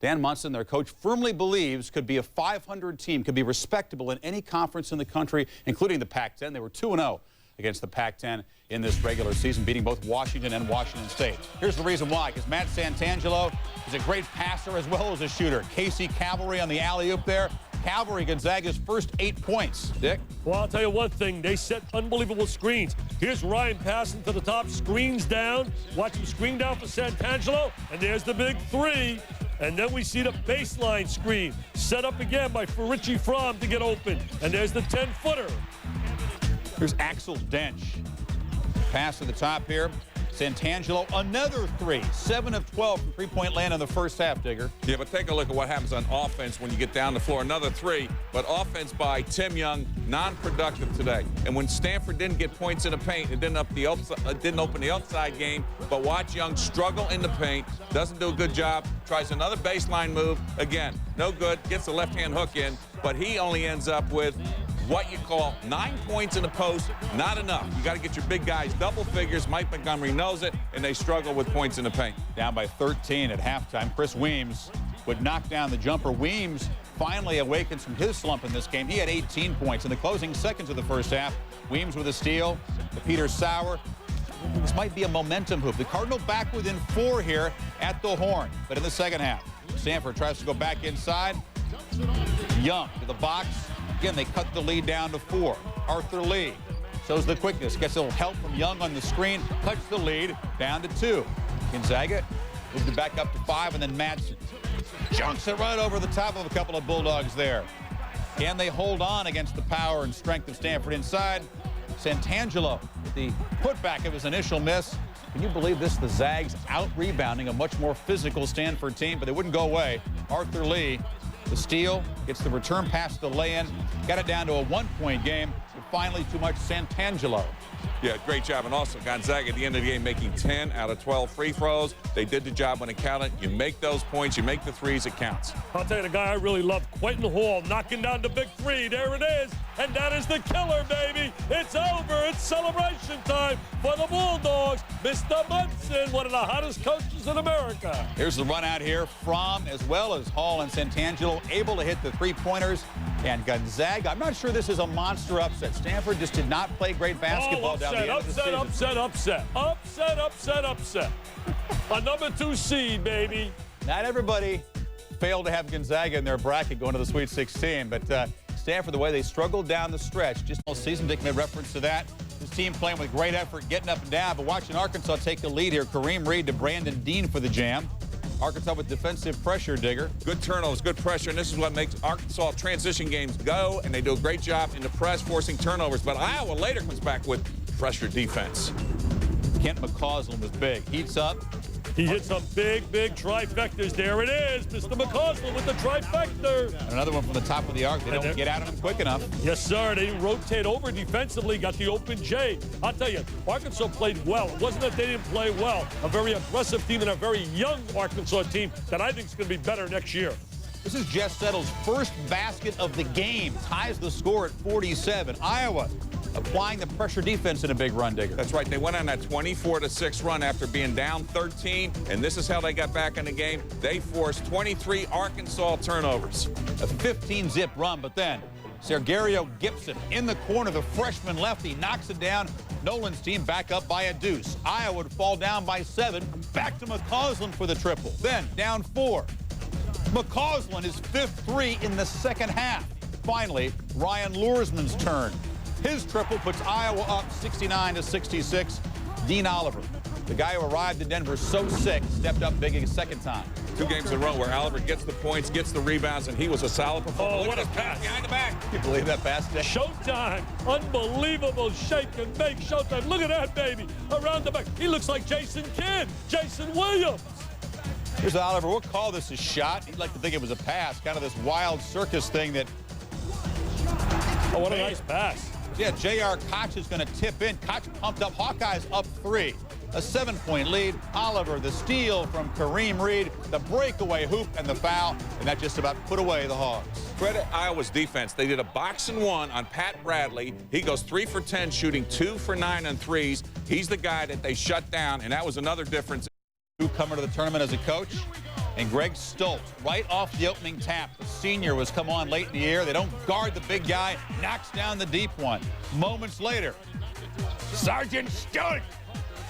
Dan Munson, their coach, firmly believes could be a 500 team, could be respectable in any conference in the country, including the Pac-10. They were 2-0 against the Pac-10 in this regular season, beating both Washington and Washington State. Here's the reason why, because Matt Santangelo is a great passer as well as a shooter. Casey Cavalry on the alley-oop there. Cavalry, Gonzaga's first 8 points. Dick? Well, I'll tell you one thing. They set unbelievable screens. Here's Ryan passing to the top, screens down. Watch him screen down for Santangelo, and there's the big three. And then we see the baseline screen set up again by Richie Fromm to get open. And there's the 10-footer. Here's Axel Dench. Pass to the top here. Santangelo, another three. 7 of 12 from three-point land in the first half, Digger. Yeah, but take a look at what happens on offense when you get down the floor. Another three, but offense by Tim Young, non-productive today. And when Stanford didn't get points in the paint, it didn't open the outside game. But watch Young struggle in the paint, doesn't do a good job, tries another baseline move. Again, no good, gets the left-hand hook in, but he only ends up with what you call 9 points in the post, not enough. You got to get your big guys double figures. Mike Montgomery knows it, and they struggle with points in the paint. Down by 13 at halftime. Chris Weems would knock down the jumper. Weems finally awakens from his slump in this game. He had 18 points in the closing seconds of the first half. Weems with a steal to Peter Sauer. This might be a momentum hoop. The Cardinal back within 4 here at the horn, but in the second half, Stanford tries to go back inside. Young to the box. Again, they cut the lead down to 4. Arthur Lee shows the quickness, gets a little help from Young on the screen, cuts the lead down to 2. Gonzaga moved it back up to 5, and then Madsen junks it right over the top of a couple of Bulldogs there. Can they hold on against the power and strength of Stanford inside? Santangelo with the putback of his initial miss. Can you believe this? The Zags out-rebounding a much more physical Stanford team, but they wouldn't go away. Arthur Lee, the steal, gets the return pass to the lay-in, got it down to a 1-point game, but finally too much Santangelo. Yeah, great job. And also Gonzaga at the end of the game making 10 out of 12 free throws. They did the job when it counted. You make those points, you make the threes, it counts. I'll tell you, the guy I really love, Quentin Hall, knocking down the big three. There it is. And that is the killer, baby. It's over. It's celebration time for the Bulldogs. Mr. Munson, one of the hottest coaches in America. Here's the run out here from as well as Hall and Santangelo able to hit the three-pointers. And Gonzaga, I'm not sure this is a monster upset. Stanford just did not play great basketball down the end of the season. Upset. A number 2 seed, baby. Not everybody failed to have Gonzaga in their bracket going to the Sweet 16, but Stanford, the way they struggled down the stretch, just all season, Dick made reference to that. This team playing with great effort, getting up and down, but watching Arkansas take the lead here. Kareem Reed to Brandon Dean for the jam. Arkansas with defensive pressure, Digger. Good turnovers, good pressure, and this is what makes Arkansas transition games go, and they do a great job in the press, forcing turnovers. But Iowa later comes back with pressure defense. Kent McCausland was big. Heats up. He hit some big trifectas. There it is, Mr. McCausland with the trifecta. And another one from the top of the arc. They don't get out of him quick enough. Yes, sir. They rotate over defensively, got the open J. I'll tell you, Arkansas played well. It wasn't that they didn't play well. A very aggressive team and a very young Arkansas team that I think is going to be better next year. This is Jess Settle's first basket of the game. Ties the score at 47. Iowa applying the pressure defense in a big run, Digger. That's right. They went on that 24-6 run after being down 13, and this is how they got back in the game. They forced 23 Arkansas turnovers. A 15-zip run, but then Sergario Gibson in the corner, the freshman lefty, knocks it down. Nolan's team back up by a deuce. Iowa would fall down by 7. Back to McCausland for the triple. Then down 4. McCausland, his 5th three in the second half. Finally, Ryan Luersman's turn. His triple puts Iowa up 69-66. Dean Oliver, the guy who arrived in Denver so sick, stepped up big a second time. 2 games in a row where Oliver gets the points, gets the rebounds, and he was a solid performer. Oh, what a pass. Behind the back. Can you believe that pass? Showtime. Unbelievable shake and bake showtime. Look at that, baby. Around the back. He looks like Jason Kidd. Jason Williams. Here's Oliver. We'll call this a shot. He'd like to think it was a pass, kind of this wild circus thing that... Oh, what a nice pass. Yeah, J.R. Koch is going to tip in. Koch pumped up. Hawkeyes up 3. A 7-point lead. Oliver, the steal from Kareem Reed, the breakaway hoop and the foul, and that just about put away the Hogs. Credit Iowa's defense. They did a box and 1 on Pat Bradley. He goes 3 for 10, shooting 2 for 9 on threes. He's the guy that they shut down, and that was another difference. Newcomer to the tournament as a coach. And Greg Stoltz, right off the opening tap. The senior was come on late in the air. They don't guard the big guy. Knocks down the deep one. Moments later, Sergeant Stoltz.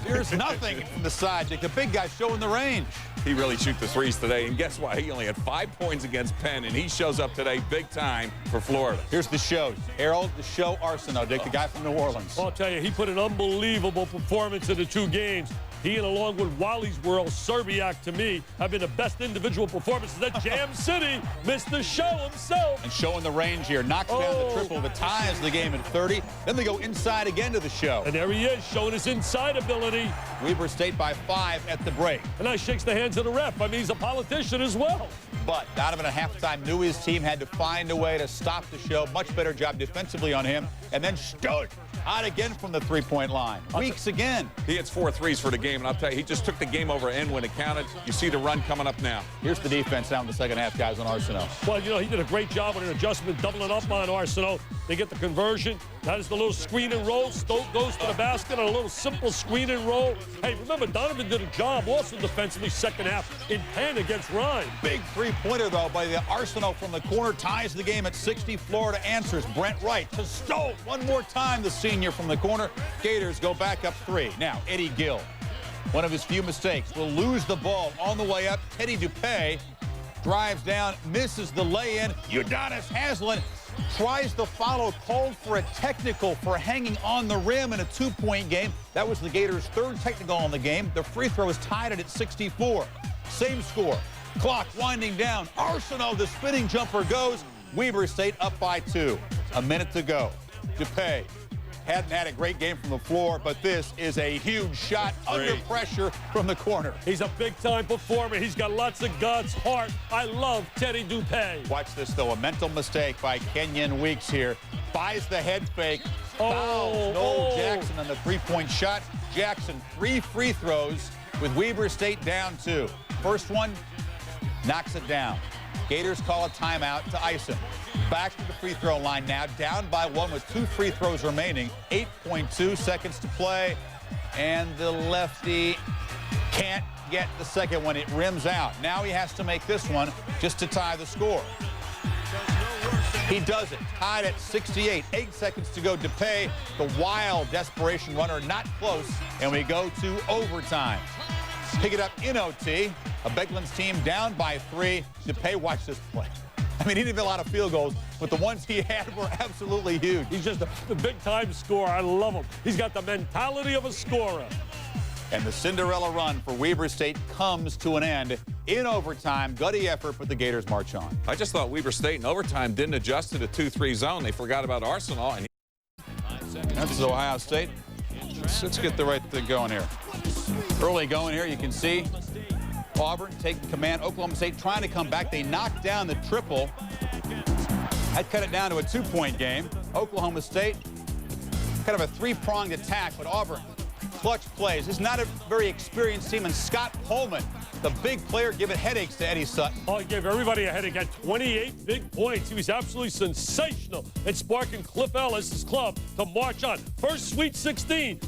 Here's nothing from the side. The big guy showing the range. He really shoot the threes today, and guess what? He only had 5 points against Penn, and he shows up today big time for Florida. Here's the show. Harold, the show Arsenault, Dick, the guy from New Orleans. Well, I'll tell you, he put an unbelievable performance in the 2 games. He, and along with Wally's World, Serbiak, to me, have been the best individual performances. That Jam City missed the show himself. And showing the range here. Knocks down the triple, but ties the game at 30. Then they go inside again to the show. And there he is, showing his inside ability. Weber State by 5 at the break. And now shakes the hands of the ref. I mean, he's a politician as well. But Donovan at halftime knew his team had to find a way to stop the show. Much better job defensively on him. And then Stoltz out again from the three-point line. Weeks again. He hits 4 threes for the game, and I'll tell you, he just took the game over end when it counted. You see the run coming up now. Here's the defense now in the second half, guys, on Arsenault. Well, you know, he did a great job on an adjustment, doubling up on Arsenault. They get the conversion. That is the little screen and roll. Stoltz goes to the basket on a little simple screen and roll. Hey, remember, Donovan did a job also defensively second half in Penn against Ryan. Big three-pointer, though, by the Arsenault from the corner. Ties the game at 60. Florida answers. Brent Wright to Stoltz. One more time, the senior from the corner. Gators go back up 3. Now, Eddie Gill, one of his few mistakes, will lose the ball on the way up. Teddy Dupay drives down, misses the lay-in. Udonis Haslem tries the follow, called for a technical for hanging on the rim in a 2-point game. That was the Gators' 3rd technical on the game. The free throw is tied at 64. Same score. Clock winding down. Arsenault, the spinning jumper goes. Weber State up by 2. A minute to go. Dupay hadn't had a great game from the floor, but this is a huge shot under pressure from the corner. He's a big-time performer. He's got lots of guts, heart. I love Teddy Dupay. Watch this, though. A mental mistake by Kenyon Weeks here. Buys the head fake. Fouls Noel Jackson on the 3-point shot. Jackson, 3 free throws with Weber State down 2. First one, knocks it down. Gators call a timeout to ice him. Back to the free throw line now, down by 1 with 2 free throws remaining. 8.2 seconds to play, and the lefty can't get the second one. It rims out. Now he has to make this one just to tie the score. He does it. Tied at 68. 8 seconds to go. Dupay, the wild desperation runner, not close, and we go to overtime. Pick it up in OT. A Beglin's team down by 3. Dupay, watch this play. I mean, he didn't have a lot of field goals, but the ones he had were absolutely huge. He's just a big-time scorer. I love him. He's got the mentality of a scorer. And the Cinderella run for Weber State comes to an end in overtime. Gutty effort, but the Gators march on. I just thought Weber State in overtime didn't adjust to the 2-3 zone. They forgot about Arsenault. And that's Ohio State. Let's get the right thing going here. Early going here, you can see Auburn taking command. Oklahoma State trying to come back. They knocked down the triple. That cut it down to a 2-point game. Oklahoma State, kind of a 3-pronged attack, but Auburn, clutch plays. This is not a very experienced team, and Scott Pullman, the big player, giving headaches to Eddie Sutton. Oh, he gave everybody a headache. Got 28 big points. He was absolutely sensational and sparking Cliff Ellis' club to march on. First Sweet 16.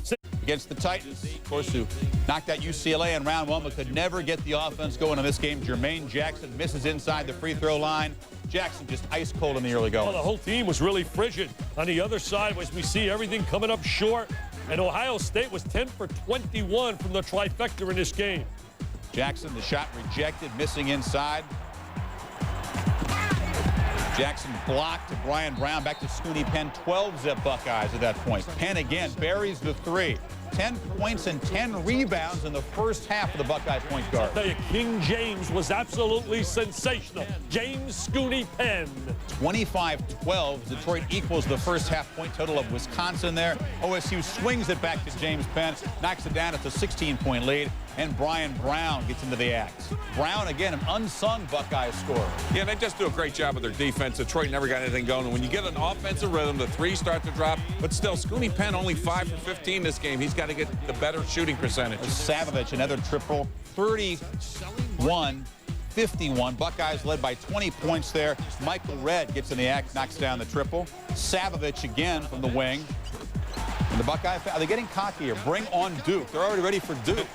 Against the Titans, of course, who knocked out UCLA in round 1, but could never get the offense going in this game. Jermaine Jackson misses inside the free throw line. Jackson just ice cold in the early going. Well, the whole team was really frigid. On the other side, as we see everything coming up short, and Ohio State was 10 for 21 from the trifecta in this game. Jackson, the shot rejected, missing inside. Jackson blocked to Brian Brown, back to Scooney Penn. 12-zip Buckeyes at that point. Penn again buries the 3. 10 points and 10 rebounds in the first half of the Buckeye point guard. I'll tell you, King James was absolutely sensational. James Scooney Penn. 25-12. Detroit equals the first half point total of Wisconsin there. OSU swings it back to James Penn, knocks it down. It's a 16-point lead, and Brian Brown gets into the act. Brown, again, an unsung Buckeye scorer. Yeah, they just do a great job of their defense. Detroit never got anything going. And when you get an offensive rhythm, the 3s start to drop. But still, Scooney Penn only 5 for 15 this game. He's got to get the better shooting percentage. Savovich, another triple. 31-51. Buckeyes led by 20 points there. Michael Redd gets in the act, knocks down the triple. Savovich again from the wing. And the Buckeye, are they getting cocky here? Bring on Duke. They're already ready for Duke.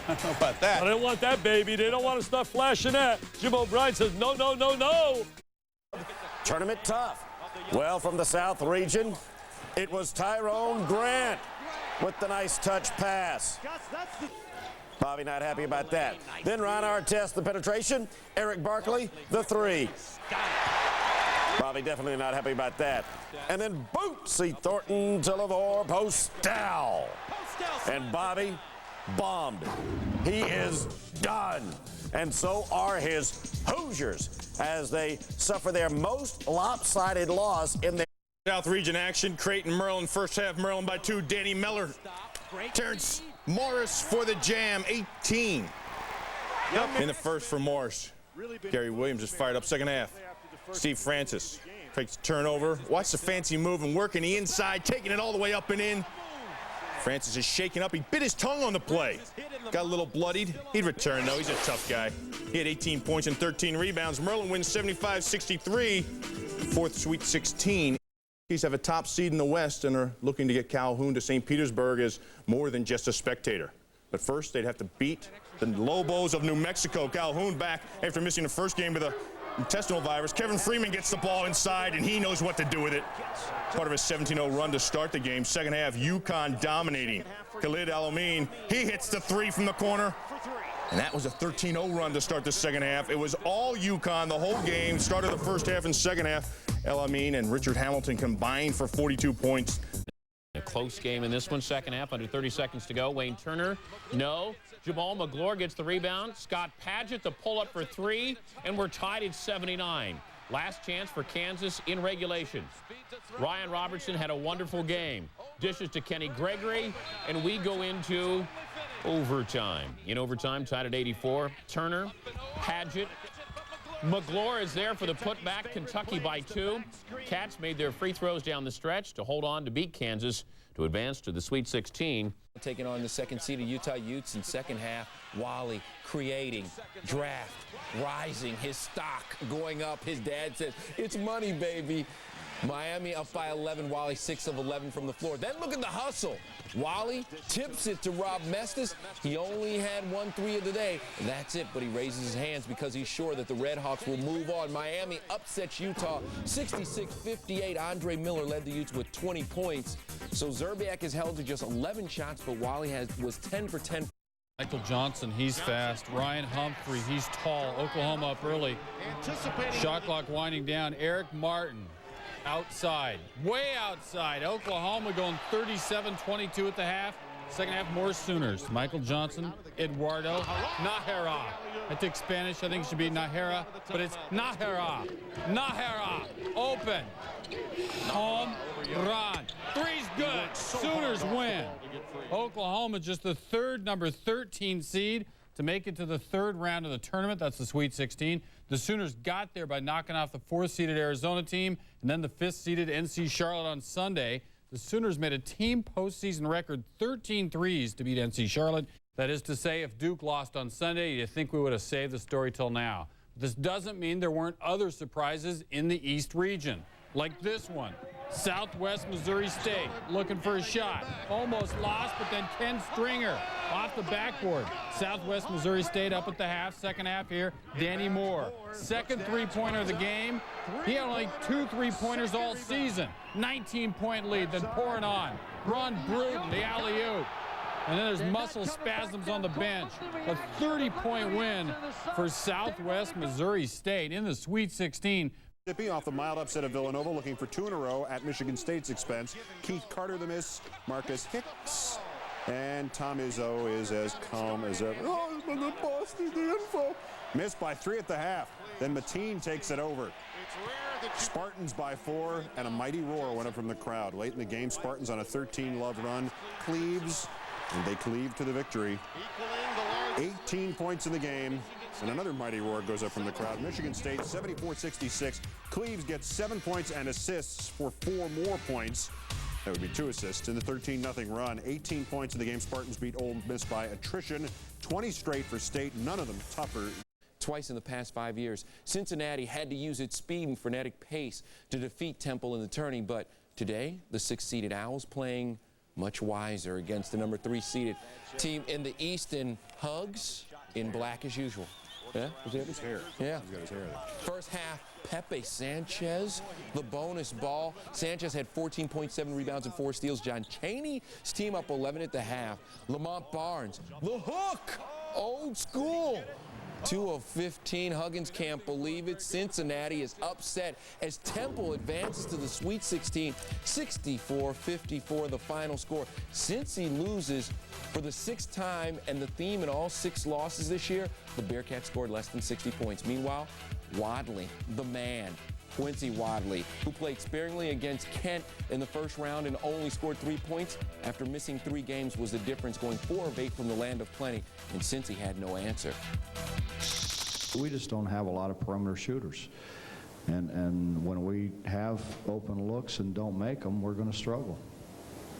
I don't know about that. I don't want that, baby. They don't want to start flashing that. Jim O'Brien says, no, no, no, no. Tournament tough. Well, from the South region, it was Tyrone Grant with the nice touch pass. Bobby not happy about that. Then Ron Artest, the penetration. Eric Barkley, the three. Bobby definitely not happy about that. And then Bootsy Thornton to LeVar Postel. And Bobby bombed. He is done. And so are his Hoosiers as they suffer their most lopsided loss in their South region action. Creighton, Maryland, first half, Maryland by 2. Danny Miller. Terrence Morris for the jam, 18. In the first for Morris. Gary Williams is fired up second half. Steve Francis takes the turnover. Watch the fancy move and working the inside, taking it all the way up and in. Francis is shaking up. He bit his tongue on the play. Got a little bloodied. He'd return, though. He's a tough guy. He had 18 points and 13 rebounds. Maryland wins 75-63. Fourth Sweet 16. These have a top seed in the West and are looking to get Calhoun to St. Petersburg as more than just a spectator. But first, they'd have to beat the Lobos of New Mexico. Calhoun back after missing the first game with a intestinal virus. Kevin Freeman gets the ball inside, and he knows what to do with it. Part of a 17-0 run to start the game. Second half, UConn dominating. Khalid Al-Amin, he hits the three from the corner. And that was a 13-0 run to start the second half. It was all UConn the whole game. Started the first half and second half. El-Amin and Richard Hamilton combined for 42 points. A close game in this one, second half, under 30 seconds to go. Wayne Turner, no. Jamal McGlure gets the rebound. Scott Padgett the pull-up for three, and we're tied at 79. Last chance for Kansas in regulation. Ryan Robertson had a wonderful game. Dishes to Kenny Gregory, and we go into overtime. In overtime, tied at 84. Turner, Padgett, McGlure is there for the putback. Kentucky by 2. Cats made their free throws down the stretch to hold on to beat Kansas to advance to the Sweet 16. Taking on the second seed of Utah Utes in second half. Wally creating, draft, rising, his stock going up. His dad says, it's money, baby. Miami up by 11. Wally 6 of 11 from the floor. Then look at the hustle. Wally tips it to Rob Mestis. He only had 1 3 of the day. And that's it, but he raises his hands because he's sure that the Red Hawks will move on. Miami upsets Utah 66-58. Andre Miller led the Utes with 20 points. So Zerbiak is held to just 11 shots, but Wally was 10 for 10. Michael Johnson, he's fast. Ryan Humphrey, he's tall. Oklahoma up early. Shot clock winding down. Eric Martin. Outside, way outside. Oklahoma going 37-22 at the half. Second half, more Sooners. Michael Johnson, Eduardo, Nahera. I think Spanish, I think it should be Nahera, but it's Nahera. Nahera, open. Home run. Three's good. Sooners win. Oklahoma just the number 13 seed to make it to the third round of the tournament. That's the Sweet 16. The Sooners got there by knocking off the 4th-seeded Arizona team and then the 5th-seeded NC Charlotte on Sunday. The Sooners made a team postseason record 13 threes to beat NC Charlotte. That is to say, if Duke lost on Sunday, you'd think we would have saved the story till now. This doesn't mean there weren't other surprises in the East region, like this one. Southwest Missouri State looking for a shot. Almost lost, but then Ken Stringer off the backboard. Southwest Missouri State up at the half. Second half here, Danny Moore. Second three-pointer of the game. He had only 2 3-pointers all season. 19-point lead, then pouring on. Ron Bruton, the alley-oop. And then there's muscle spasms on the bench. A 30-point win for Southwest Missouri State in the Sweet 16. Off the mild upset of Villanova, looking for 2 in a row at Michigan State's expense. Keith Carter the miss, Marcus Hicks, and Tom Izzo is as calm as ever. Oh, the Boston, the info. Missed by 3 at the half. Then Mateen takes it over. Spartans by 4, and a mighty roar went up from the crowd. Late in the game, Spartans on a 13-love run. Cleaves, and they cleave to the victory. 18 points in the game. And another mighty roar goes up from the crowd. Michigan State 74-66. Cleaves gets 7 points and assists for 4 more points. That would be 2 assists in the 13-0 run. 18 points in the game. Spartans beat Ole Miss by attrition. 20 straight for State, none of them tougher. Twice in the past 5 years, Cincinnati had to use its speed and frenetic pace to defeat Temple in the tourney. But today, the 6th-seeded Owls playing much wiser against the number 3 seeded team in the East in hugs in black as usual. Yeah, his hair. Yeah. He's got his hair there. First half, Pepe Sanchez, the bonus ball. Sanchez had 14.7 rebounds and 4 steals. John Chaney's team up 11 at the half. Lamont Barnes, the hook, old school. 2 of 15. Huggins can't believe it. Cincinnati is upset as Temple advances to the Sweet 16. 64-54 the final score. Cincy loses for the 6th time, and the theme in all 6 losses this year, the Bearcats scored less than 60 points. Meanwhile, Wadley, the man, Quincy Wadley, who played sparingly against Kent in the first round and only scored 3 points after missing 3 games, was the difference, going 4 of 8 from the land of plenty, and Cincy had no answer. We just don't have a lot of perimeter shooters. And when we have open looks and don't make them, we're going to struggle.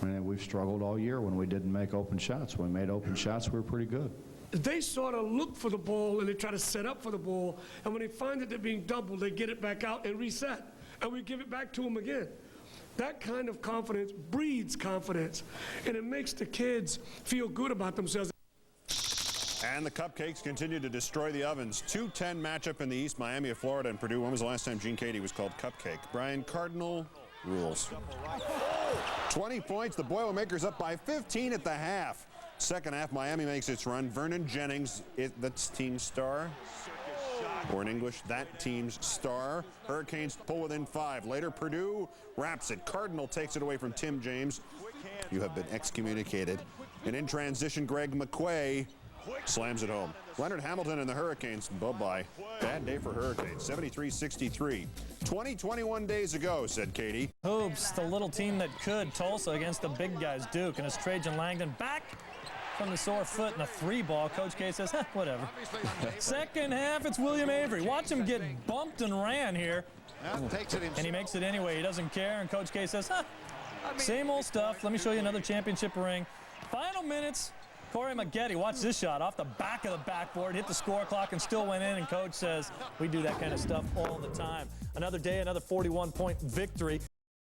And we've struggled all year when we didn't make open shots. When we made open shots, we were pretty good. They sort of look for the ball and they try to set up for the ball, and when they find that they're being doubled, they get it back out and reset, and we give it back to them again. That kind of confidence breeds confidence, and it makes the kids feel good about themselves. And the Cupcakes continue to destroy the ovens. 2-10 matchup in the East, Miami of Florida and Purdue. When was the last time Gene Cady was called Cupcake? Brian Cardinal rules. 20 points. The Boilermakers up by 15 at the half. Second half, Miami makes its run. Vernon Jennings, that's team star. Or in English, that team's star. Hurricanes pull within 5. Later, Purdue wraps it. Cardinal takes it away from Tim James. You have been excommunicated. And in transition, Greg McQuay slams it home. Leonard Hamilton and the Hurricanes, bye-bye. Bad day for Hurricanes, 73-63. 21 days ago, said Katie. Hoops, the little team that could. Tulsa against the big guys, Duke, and it's Trajan Langdon back from the sore foot and a 3-ball. Coach K says, whatever. Second half, it's William Avery. Watch him get bumped and ran here. And he makes it anyway. He doesn't care, and Coach K says, same old stuff. Let me show you another championship ring. Final minutes. Corey Maggette, watch this shot off the back of the backboard, hit the score clock and still went in, and Coach says we do that kind of stuff all the time. Another day, another 41-point victory.